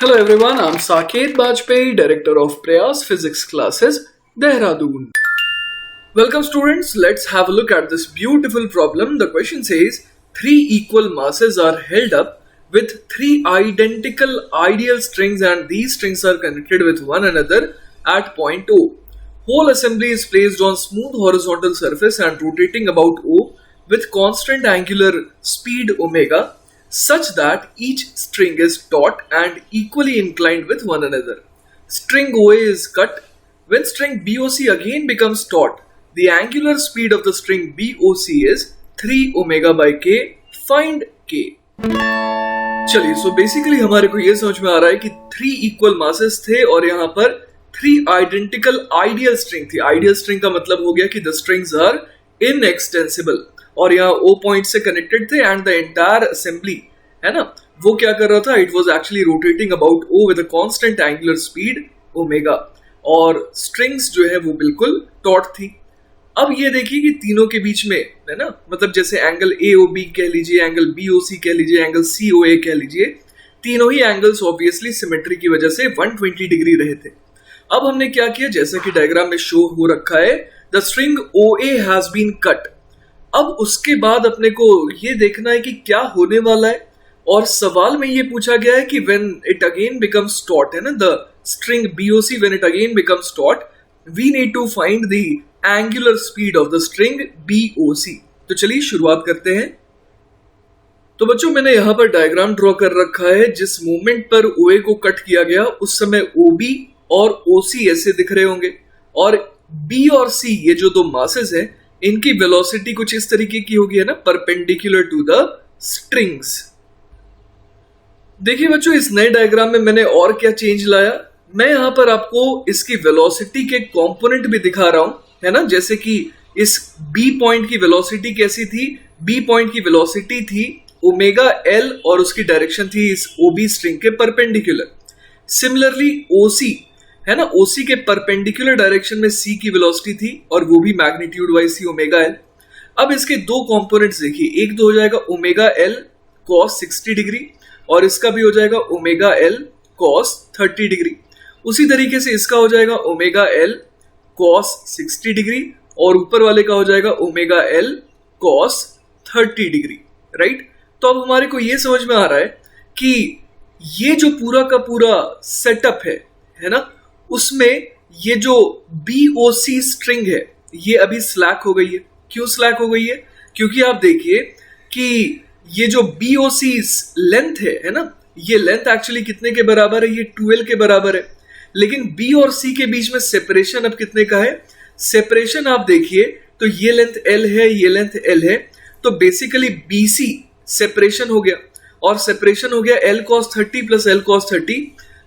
Hello everyone, I'm Saket Bajpayee, Director of Prayas Physics Classes, Dehradun. Welcome students, let's have a look at this beautiful problem. The question says, three equal masses are held up with three identical ideal strings and these strings are connected with one another at point O. Whole assembly is placed on smooth horizontal surface and rotating about O with constant angular speed omega such that each string is taut and equally inclined with one another. String OA is cut. When string BOC again becomes taut, the angular speed of the string BOC is 3 omega by k. Find k. चलिए so basically हमारे को ये समझ में आ रहा है कि three equal masses थे और यहाँ पर थ्री आइडेंटिकल आइडियल स्ट्रिंग थी. आइडियल स्ट्रिंग का मतलब हो गया कि द स्ट्रिंग्स आर इनएक्सटेंसिबल और यहाँ O पॉइंट से कनेक्टेड थे एंड द एंटायर असेंबली है ना वो क्या कर रहा था, it was actually rotating about O with a constant angular speed omega और स्ट्रिंग्स जो है वो बिल्कुल टॉट थी. अब ये देखिए कि तीनों के बीच में है ना, मतलब जैसे एंगल AOB कह लीजिए, एंगल BOC कह लीजिए, एंगल COA कह लीजिए, तीनों ही एंगल्स ऑब्वियसली सिमेट्री की वजह से 120 डिग्री रहे थे. अब हमने क्या किया, जैसा कि डायग्राम में शो हो रखा है, the string OA has been cut. अब उसके बाद अपने को ये देखना है कि क्या होने वाला है और सवाल में ये पूछा गया है कि when it again becomes taut है ना, the string BOC when it again becomes taut we need to find the angular speed of the string BOC. तो चलिए शुरुआत करते हैं. तो बच्चों मैंने यहाँ पर डायग्राम ड्रॉ कर रखा है. जिस मोमेंट पर OA को कट किया गया उस समय OB और OC ऐसे दिख रहे होंगे और B और C ये जो दो मासेस हैं इनकी वेलोसिटी कुछ इस तरीके की होगी है ना, परपेंडिकुलर टू द स्ट्रिंग्स. देखिए बच्चों इस नए डायग्राम में मैंने और क्या चेंज लाया, मैं यहां पर आपको इसकी वेलोसिटी के कंपोनेंट भी दिखा रहा हूं है ना. जैसे कि इस B पॉइंट की वेलोसिटी कैसी थी, B पॉइंट की वेलोसिटी थी ओमेगा L और उसकी डायरेक्शन थी इस OB स्ट्रिंग के परपेंडिकुलर. सिमिलरली OC है ना, OC के परपेंडिकुलर डायरेक्शन में C की वेलोसिटी थी और वो भी मैग्नीट्यूड वाइज थी ओमेगा L. अब इसके दो कंपोनेंट्स देखिए, एक तो हो जाएगा ओमेगा L cos 60 डिग्री और इसका भी हो जाएगा ओमेगा L cos 30 डिग्री. उसी तरीके से इसका हो जाएगा ओमेगा L cos 60 डिग्री और ऊपर वाले का हो जाएगा omega L cos 30 degree. Right. तो अब हमारे को ये समझ में आ रहा है कि ये जो पूरा का पूरा सेटअप है ना, उसमें ये जो BOC स्ट्रिंग है ये अभी स्लैक हो गई है. क्यों स्लैक हो गई है, क्योंकि आप देखिए कि ये जो BOC लेंथ है ना, ये लेंथ एक्चुअली कितने के बराबर है, ये 2L के बराबर है. लेकिन B और C के बीच में सेपरेशन अब कितने का है, सेपरेशन आप देखिए तो ये लेंथ L है, ये लेंथ L है. तो बेसिकली BC सेपरेशन हो गया और सेपरेशन हो गया L cos 30 plus L cos 30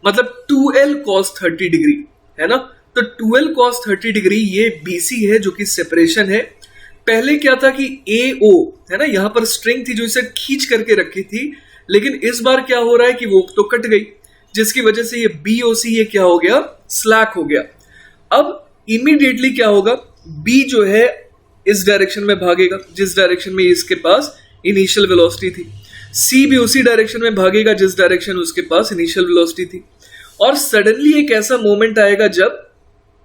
मतलब 2L cos 30 डिग्री है ना. तो 2L cos 30 डिग्री ये BC है जो कि सेपरेशन है. पहले क्या था कि AO है ना, यहां पर स्ट्रिंग थी जो इसे खींच करके रखी थी, लेकिन इस बार क्या हो रहा है कि वो तो कट गई जिसकी वजह से ये BOC ये क्या हो गया, स्लैक हो गया. अब इमीडिएटली क्या होगा, B जो है इस डायरेक्शन में भागेगा जिस डायरेक्शन में इसके पास इनिशियल वेलोसिटी थी, C भी उसी डायरेक्शन में भागेगा जिस डायरेक्शन उसके पास इनिशियल वेलोसिटी थी. और सडनली एक ऐसा मोमेंट आएगा जब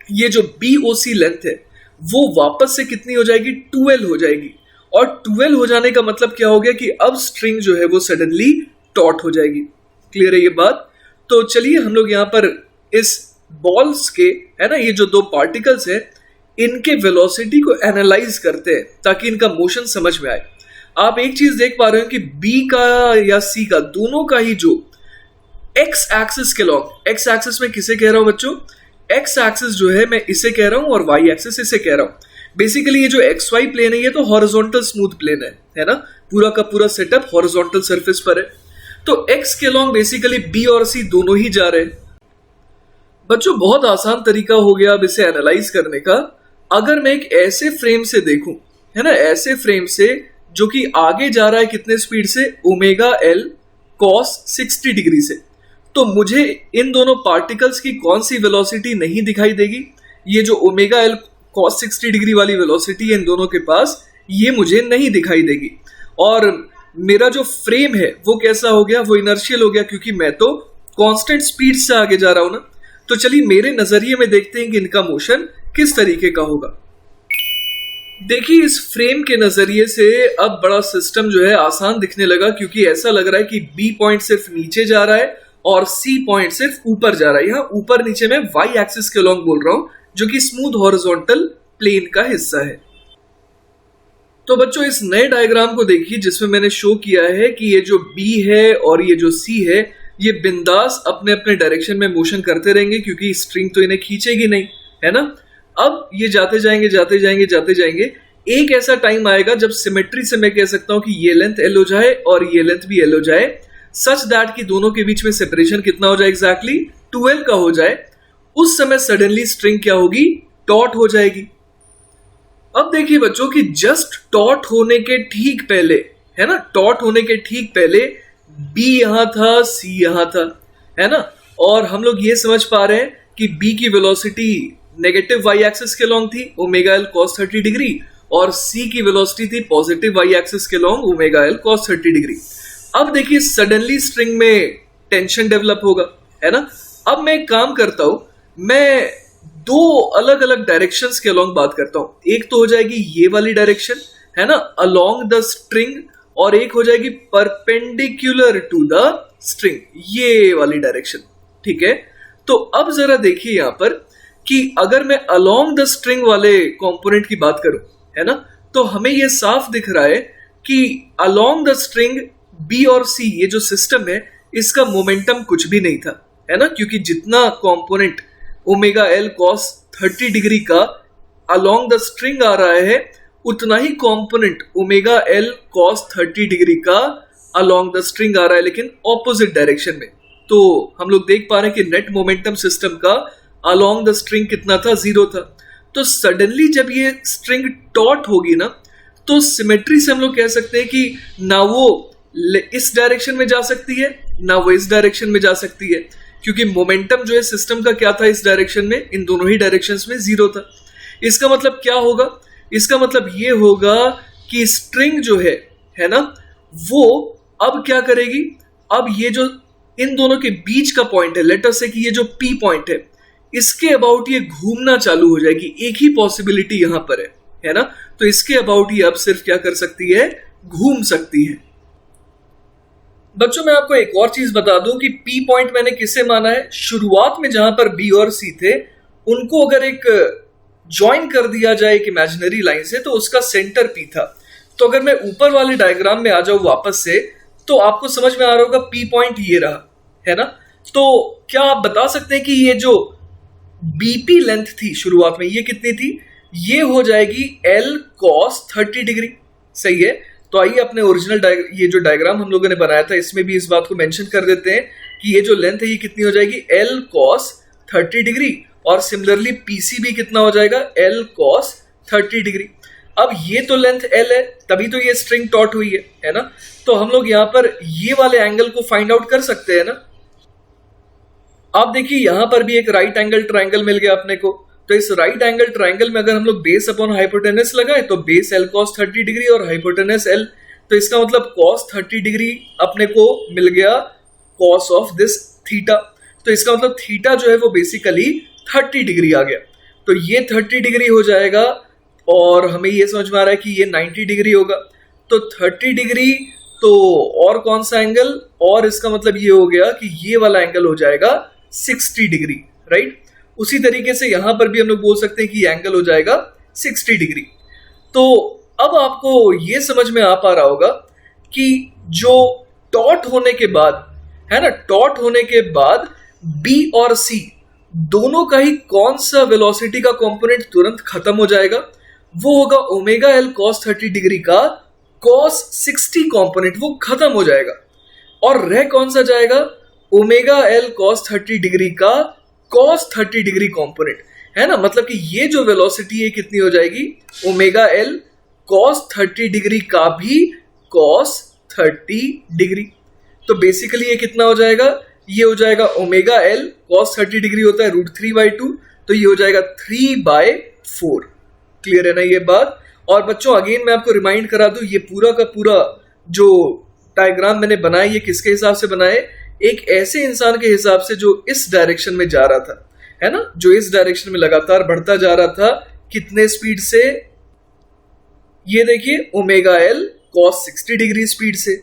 ये जो BOC लेंथ है वो वापस से कितनी हो जाएगी, 2L हो जाएगी. और 2L हो जाने का मतलब क्या हो गया कि अब स्ट्रिंग जो है वो सडनली टॉट हो जाएगी. क्लियर है ये बात. तो चलिए हम लोग यहाँ पर इस बॉल्स के है ना, ये जो दो पार्टिकल्स है इनके वेलोसिटी को एनालाइज करते हैं ताकि इनका मोशन समझ में आए. आप एक चीज देख पा रहे हो कि B का या C का दोनों का ही जो X एक्सिस के लॉन्ग, X एक्सिस में किसे कह रहा हूं बच्चों, X एक्सिस जो है मैं इसे कह रहा हूं और Y एक्सिस इसे कह रहा हूं. बेसिकली ये जो XY प्लेन है ये तो हॉरिजॉन्टल स्मूथ प्लेन है ना, पूरा का पूरा सेटअप हॉरिजॉन्टल सरफेस पर है. तो X के लॉन्ग बेसिकली B और C दोनों ही जा रहे हैं. बच्चों बहुत आसान तरीका हो गया अब इसे एनालाइज करने का. अगर मैं एक ऐसे फ्रेम से देखूं है ना, ऐसे फ्रेम से जो कि आगे जा रहा है कितने स्पीड से, ओमेगा L cos 60 डिग्री से, तो मुझे इन दोनों पार्टिकल्स की कौन सी वेलोसिटी नहीं दिखाई देगी, ये जो ओमेगा L cos 60 डिग्री वाली वेलोसिटी है इन दोनों के पास ये मुझे नहीं दिखाई देगी. और मेरा जो फ्रेम है वो कैसा हो गया, वो इनर्शियल हो गया क्योंकि मैं तो कांस्टेंट स्पीड से आगे जा रहा हूं ना। तो चलिए मेरे नजरिए में देखते हैं कि इनका मोशन किस तरीके का होगा। देखिए इस फ्रेम के नजरिए से अब बड़ा सिस्टम जो है आसान दिखने लगा, क्योंकि ऐसा लग रहा है कि बी पॉइंट सिर्फ नीचे जा रहा है और सी पॉइंट सिर्फ ऊपर जा रहा है। यहाँ ऊपर नीचे में वाई एक्सिस के अलॉन्ग बोल रहा हूं, जो कि स्मूथ हॉरिजॉन्टल प्लेन का हिस्सा है। तो बच्चों इस नए डायग्राम को देखिए जिसमें मैंने शो किया है कि ये जो बी है और ये जो सी है, ये बिंदास अपने अपने डायरेक्शन में मोशन करते रहेंगे, क्योंकि स्ट्रिंग तो इन्हें खींचेगी नहीं, है ना। अब ये जाते जाएंगे जाते जाएंगे जाते जाएंगे। एक ऐसा टाइम आएगा जब सिमेट्री से मैं कह सकता हूं कि ये लेंथ एल हो जाए और ये लेंथ भी एल हो जाए, सच दैट कि दोनों के बीच में सेपरेशन कितना हो जाए, एग्जैक्टली 12 का हो जाए। उस समय सडनली स्ट्रिंग क्या होगी, टॉट हो जाएगी। अब देखिए बच्चों कि जस्ट टॉट होने के ठीक पहले, है ना, टॉट होने के ठीक पहले बी यहां था, सी यहां था, है ना। और हम लोग ये समझ पा रहे हैं कि बी की वेलोसिटी नेगेटिव वाई एक्सिस के लॉन्ग थी, ओमेगा एल कॉस 30 डिग्री, और सी की वेलोसिटी थी पॉजिटिव वाई एक्सिस के long, omega L cos 30 degree. अब देखिए सडनली स्ट्रिंग में टेंशन डेवलप होगा, है ना। अब मैं एक काम करता हूं, मैं दो अलग अलग डायरेक्शंस के अलॉन्ग बात करता हूं। एक तो हो जाएगी ये वाली डायरेक्शन, है ना, अलोंग द स्ट्रिंग, और एक हो जाएगी परपेंडिकुलर टू द स्ट्रिंग, ये वाली डायरेक्शन, ठीक है। तो अब जरा देखिए यहां पर कि अगर मैं अलोंग द स्ट्रिंग वाले कंपोनेंट की बात करूं, है ना, तो हमें यह साफ दिख रहा है कि अलोंग द स्ट्रिंग बी और सी, ये जो सिस्टम है, इसका मोमेंटम कुछ भी नहीं था, है ना, क्योंकि जितना component omega L cos 30 degree का अलोंग द स्ट्रिंग आ रहा है, उतना ही component omega L cos 30 degree का अलोंग द स्ट्रिंग आ रहा है, लेकिन ऑपोजिट डायरेक्शन में। तो हम लोग देख पा रहे हैं कि नेट मोमेंटम सिस्टम का अलोंग द स्ट्रिंग कितना था, 0 था। तो सडनली जब ये स्ट्रिंग टॉट होगी ना, तो सिमेट्री से हम लोग कह सकते हैं कि ना वो इस डायरेक्शन में जा सकती है, ना वो इस डायरेक्शन में जा सकती है, क्योंकि मोमेंटम जो है सिस्टम का क्या था इस डायरेक्शन में, इन दोनों ही डायरेक्शंस में 0 था। इसका मतलब क्या होगा, इसका मतलब ये होगा कि स्ट्रिंग जो है ना, वो अब क्या करेगी, अब ये जो इन दोनों के बीच का पॉइंट है, लेट अस से कि ये जो पी पॉइंट है, इसके अबाउट ये घूमना चालू हो जाएगी। एक ही पॉसिबिलिटी यहां पर है ना, तो इसके अबाउट ये अब सिर्फ क्या कर सकती है, घूम सकती है। बच्चों मैं आपको एक और चीज बता दूं कि पी पॉइंट मैंने किसे माना है, शुरुआत में जहां पर बी और सी थे, उनको अगर एक ज्वाइन कर दिया जाए एक इमेजिनरी लाइन से, तो उसका सेंटर पी था। तो अगर मैं ऊपर वाले डायग्राम में आ जाऊं वापस से, तो आपको समझ में आ रहा होगा पी पॉइंट ये रहा, है ना। तो क्या आप बता सकते हैं कि ये जो बीपी लेंथ थी शुरुआत में, ये कितनी थी, ये हो जाएगी एल कॉस 30 डिग्री, सही है। तो आइए अपने ओरिजिनल ये जो डायग्राम हम लोगों ने बनाया था, इसमें भी इस बात को मेंशन कर देते हैं कि ये जो लेंथ है ये कितनी हो जाएगी, एल कॉस 30 डिग्री, और सिमिलरली पीसी भी कितना हो जाएगा, एल कॉस 30 डिग्री। अब ये तो लेंथ एल है, तभी तो ये स्ट्रिंग टॉट हुई है ना। तो हम लोग यहाँ पर ये वाले एंगल को फाइंड आउट कर सकते हैं ना। आप देखिए यहां पर भी एक राइट एंगल ट्राइंगल मिल गया अपने को। तो इस राइट एंगल ट्राइंगल में अगर हम लोग बेस अपॉन हाइपोटेनस लगाए, तो बेस एल कॉस 30 डिग्री और हाइपोटेनस एल, तो इसका मतलब कॉस 30 डिग्री अपने को मिल गया कॉस ऑफ दिस थीटा। तो इसका मतलब थीटा जो है वो बेसिकली 30 डिग्री आ गया। तो ये 30 डिग्री हो जाएगा, और हमें ये समझ में आ रहा है कि ये 90 डिग्री होगा। तो 30 डिग्री तो और कौन सा एंगल, और इसका मतलब ये हो गया कि ये वाला एंगल हो जाएगा 60 डिग्री, राइट। उसी तरीके से यहां पर भी हम लोग बोल सकते हैं कि ये एंगल हो जाएगा 60 डिग्री। तो अब आपको ये समझ में आ पा रहा होगा कि जो टॉट होने के बाद, है ना, टॉट होने के बाद बी और सी दोनों का ही कौन सा वेलोसिटी का कंपोनेंट तुरंत खत्म हो जाएगा, वो होगा ओमेगा एल कॉस 30 डिग्री का कॉस 60 कंपोनेंट, वो खत्म हो जाएगा। और रह कौन सा जाएगा, ओमेगा एल कॉस 30 डिग्री का कॉस 30 डिग्री कंपोनेंट, है ना। मतलब कि ये जो वेलोसिटी है कितनी हो जाएगी, ओमेगा एल कॉस 30 डिग्री का भी कॉस 30 डिग्री। तो बेसिकली ये कितना हो जाएगा, ये हो जाएगा ओमेगा एल कॉस 30 डिग्री होता है √3/2, तो ये हो जाएगा 3/4। क्लियर है ना ये बात। और बच्चों अगेन मैं आपको रिमाइंड करा दूं, ये पूरा का पूरा जो डायग्राम मैंने बनाया ये किसके हिसाब से बनाए, एक ऐसे इंसान के हिसाब से जो इस डायरेक्शन में जा रहा था, है ना, जो इस डायरेक्शन में लगातार बढ़ता जा रहा था, कितने स्पीड से, ये देखिए omega L cos 60 degree speed से।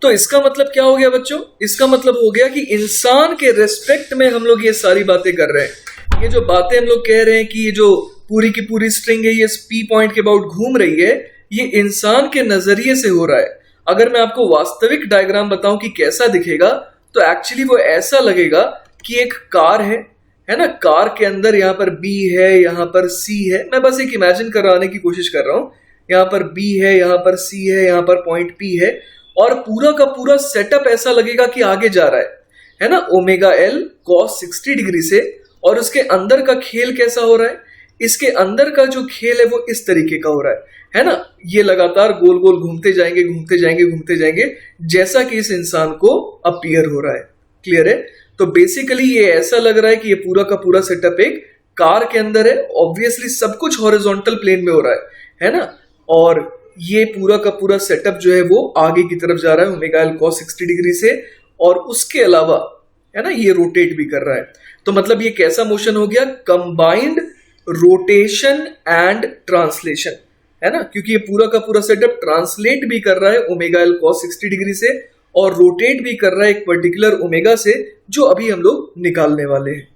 तो इसका मतलब क्या हो गया बच्चों? इसका मतलब हो गया कि इंसान के रेस्पेक्ट में हम लोग ये सारी बातें कर रहे हैं। ये जो बातें हम लोग कह रहे हैं कि ये जो पूरी की पूरी स्ट्रिंग है ये पी पॉइंट के अबाउट घूम रही है, ये इंसान के नजरिए से हो रहा है। अगर मैं आपको वास्तविक डायग्राम बताऊं कि कैसा दिखेगा, तो एक्चुअली वो ऐसा लगेगा कि एक कार है ना, कार के अंदर यहाँ पर बी है, यहाँ पर सी है। मैं बस एक इमेजिन कराने की कोशिश कर रहा हूं। यहाँ पर बी है, यहाँ पर सी है, यहाँ पर पॉइंट पी है, और पूरा का पूरा सेटअप ऐसा लगेगा कि आगे जा रहा है ना, ओमेगा एल कॉस 60 डिग्री से। और उसके अंदर का खेल कैसा हो रहा है? इसके अंदर का जो खेल है वो इस तरीके का हो रहा है ना, ये लगातार गोल गोल घूमते जाएंगे, घूमते जाएंगे, घूमते जाएंगे, जैसा कि इस इंसान को अपीयर हो रहा है। क्लियर है? तो बेसिकली ये ऐसा लग रहा है कि ये पूरा का पूरा सेटअप एक कार के अंदर है। ऑब्वियसली सब कुछ हॉरिजॉन्टल प्लेन में हो रहा है ना, और ये पूरा का पूरा सेटअप जो है वो आगे की तरफ जा रहा है ओमेगा एल कॉस 60 डिग्री से, और उसके अलावा है ना ये रोटेट भी कर रहा है। तो मतलब ये कैसा मोशन हो गया? कंबाइंड रोटेशन एंड ट्रांसलेशन, है ना, क्योंकि ये पूरा का पूरा सेटअप ट्रांसलेट भी कर रहा है ओमेगा एल कॉस 60 डिग्री से, और रोटेट भी कर रहा है एक पर्टिकुलर ओमेगा से, जो अभी हम लोग निकालने वाले हैं।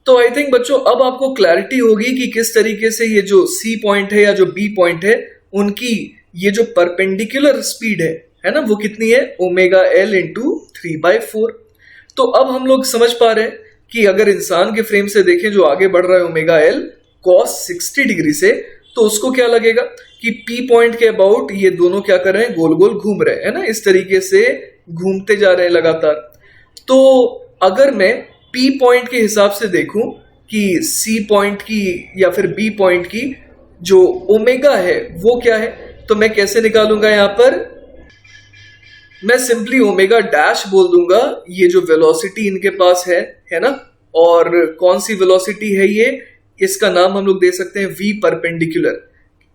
तो आई थिंक बच्चों अब आपको क्लैरिटी होगी कि किस तरीके से ये जो सी पॉइंट है या जो बी पॉइंट है, उनकी ये जो परपेंडिकुलर स्पीड है ना, वो कितनी है? Omega L into 3/4। तो अब हम लोग समझ पा रहे हैं कि अगर इंसान के फ्रेम से देखें जो आगे बढ़ रहा है ओमेगा एल कॉस 60 डिग्री से, तो उसको क्या लगेगा कि पी पॉइंट के अबाउट ये दोनों क्या कर रहे हैं? गोल गोल घूम रहे हैं, है ना, इस तरीके से घूमते जा रहे हैं लगातार। तो अगर मैं पी पॉइंट के हिसाब से देखूं कि सी पॉइंट की या फिर बी पॉइंट की जो ओमेगा है वो क्या है, तो मैं कैसे निकालूंगा? यहां पर मैं सिंपली ओमेगा डैश बोल दूंगा। ये जो वेलोसिटी इनके पास है ना, और कौन सी वेलोसिटी है ये? इसका नाम हम लोग दे सकते हैं वी परपेंडिकुलर।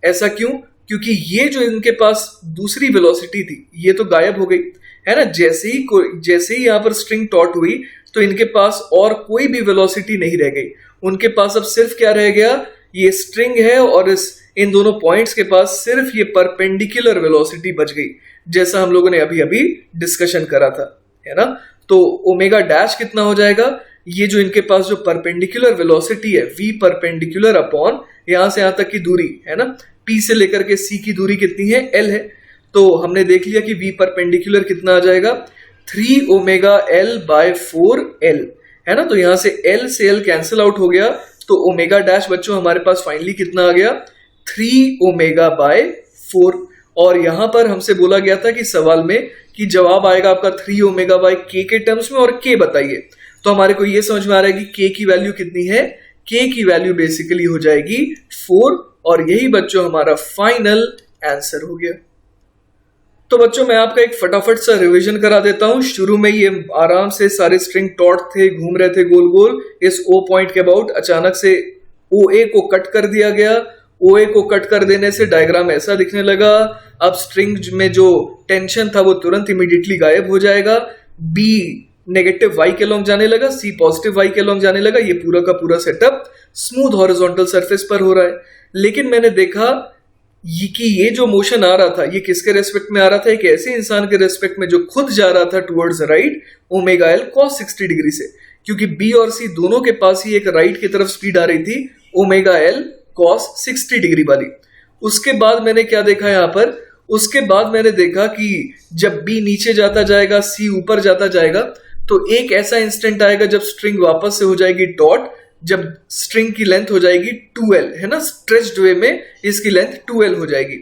ऐसा क्यों? क्योंकि ये जो इनके पास दूसरी वेलोसिटी थी ये तो गायब हो गई, है ना। जैसे ही यहाँ पर स्ट्रिंग टॉट हुई तो इनके पास और कोई भी वेलोसिटी नहीं रह गई। उनके पास अब सिर्फ क्या रह गया? ये स्ट्रिंग है, और इन दोनों पॉइंट्स के पास सिर्फ ये परपेंडिकुलर वेलोसिटी बच गई, जैसा हम लोगों ने अभी अभी डिस्कशन करा था, है ना। तो ओमेगा डैश कितना हो जाएगा? ये जो इनके पास जो परपेंडिकुलर वेलोसिटी है वी परपेंडिकुलर अपॉन यहां से यहां तक की दूरी, है ना, पी से लेकर के सी की दूरी कितनी है? एल है। तो हमने देख लिया कि वी परपेंडिकुलर कितना आ जाएगा? 3 ओमेगा एल बाय 4 एल, है ना। तो यहां से एल कैंसिल आउट हो गया, तो ओमेगा डैश बच्चों हमारे पास फाइनली कितना आ गया? 3 ओमेगा बाय 4। और यहां पर हमसे बोला गया था कि सवाल में कि जवाब आएगा आपका 3 ओमेगा बाय के टर्म्स में, और के बताइए। तो हमारे को यह समझ में आ रहा है कि के की वैल्यू कितनी है? के की वैल्यू बेसिकली हो जाएगी 4, और यही बच्चों हमारा फाइनल आंसर हो गया। तो बच्चों मैं आपका एक फटाफट सा रिवीजन करा देता हूं। शुरू में ये आराम से सारे स्ट्रिंग टॉट थे, घूम रहे थे गोल गोल इस ओ पॉइंट के अबाउट। अचानक से ओ ए को कट कर दिया गया। ओ ए को कट कर देने से डायग्राम ऐसा दिखने लगा। अब स्ट्रिंग में जो टेंशन था वो तुरंत इमीडिएटली गायब हो जाएगा। बी नेगेटिव वाई के लॉन्ग जाने लगा, सी पॉजिटिव वाई के लॉन्ग जाने लगा। ये पूरा का पूरा सेटअप स्मूथ हॉरिजॉन्टल सरफेस पर हो रहा है। लेकिन मैंने देखा कि ये जो मोशन आ रहा था ये किसके रेस्पेक्ट में आ रहा था? एक ऐसे इंसान के रेस्पेक्ट में जो खुद जा रहा था towards right omega L cos 60 degree से, क्योंकि बी और सी दोनों के पास ही एक राइट की तरफ स्पीड आ रही थी ओमेगा एल कॉस 60 डिग्री वाली। उसके बाद मैंने क्या देखा यहाँ पर? उसके बाद मैंने देखा कि जब बी नीचे जाता जाएगा, सी ऊपर जाता जाएगा, तो एक ऐसा इंस्टेंट आएगा जब स्ट्रिंग वापस से हो जाएगी डॉट, जब स्ट्रिंग की लेंथ हो जाएगी 2L, है ना, स्ट्रेच्ड वे में इसकी लेंथ 2L हो जाएगी।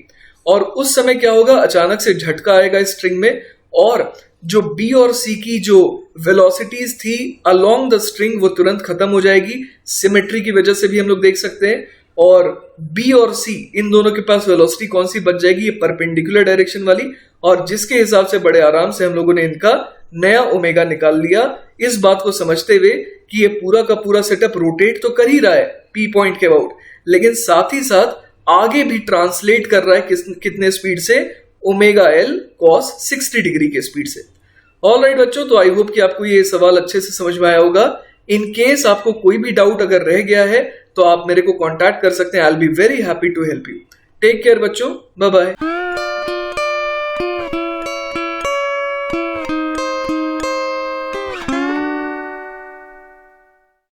और उस समय क्या होगा? अचानक से झटका आएगा इस स्ट्रिंग में, और जो बी और सी की जो वेलोसिटीज थी अलोंग द स्ट्रिंग वो तुरंत खत्म हो जाएगी। सिमेट्री की वजह से भी हम लोग देख सकते हैं। और बी और सी इन दोनों के पास वेलोसिटी कौन सी बच जाएगी? ये परपेंडिकुलर डायरेक्शन वाली, और जिसके हिसाब से बड़े आराम से हम लोगों ने इनका नया ओमेगा निकाल लिया। इस बात को समझते हुए कि ये पूरा का पूरा सेटअप रोटेट तो कर ही रहा है पी पॉइंट के अबाउट, लेकिन साथ ही साथ आगे भी ट्रांसलेट कर रहा है कितने स्पीड से? ओमेगा एल कॉस 60 डिग्री के स्पीड से। ऑलराइट बच्चों, तो आई होप कि आपको ये सवाल अच्छे से समझ में आया होगा। इन केस आपको कोई भी डाउट अगर रह गया है तो आप मेरे को कांटेक्ट कर सकते हैं। I will be very happy to help you. Take care बच्चों, बाय बाय।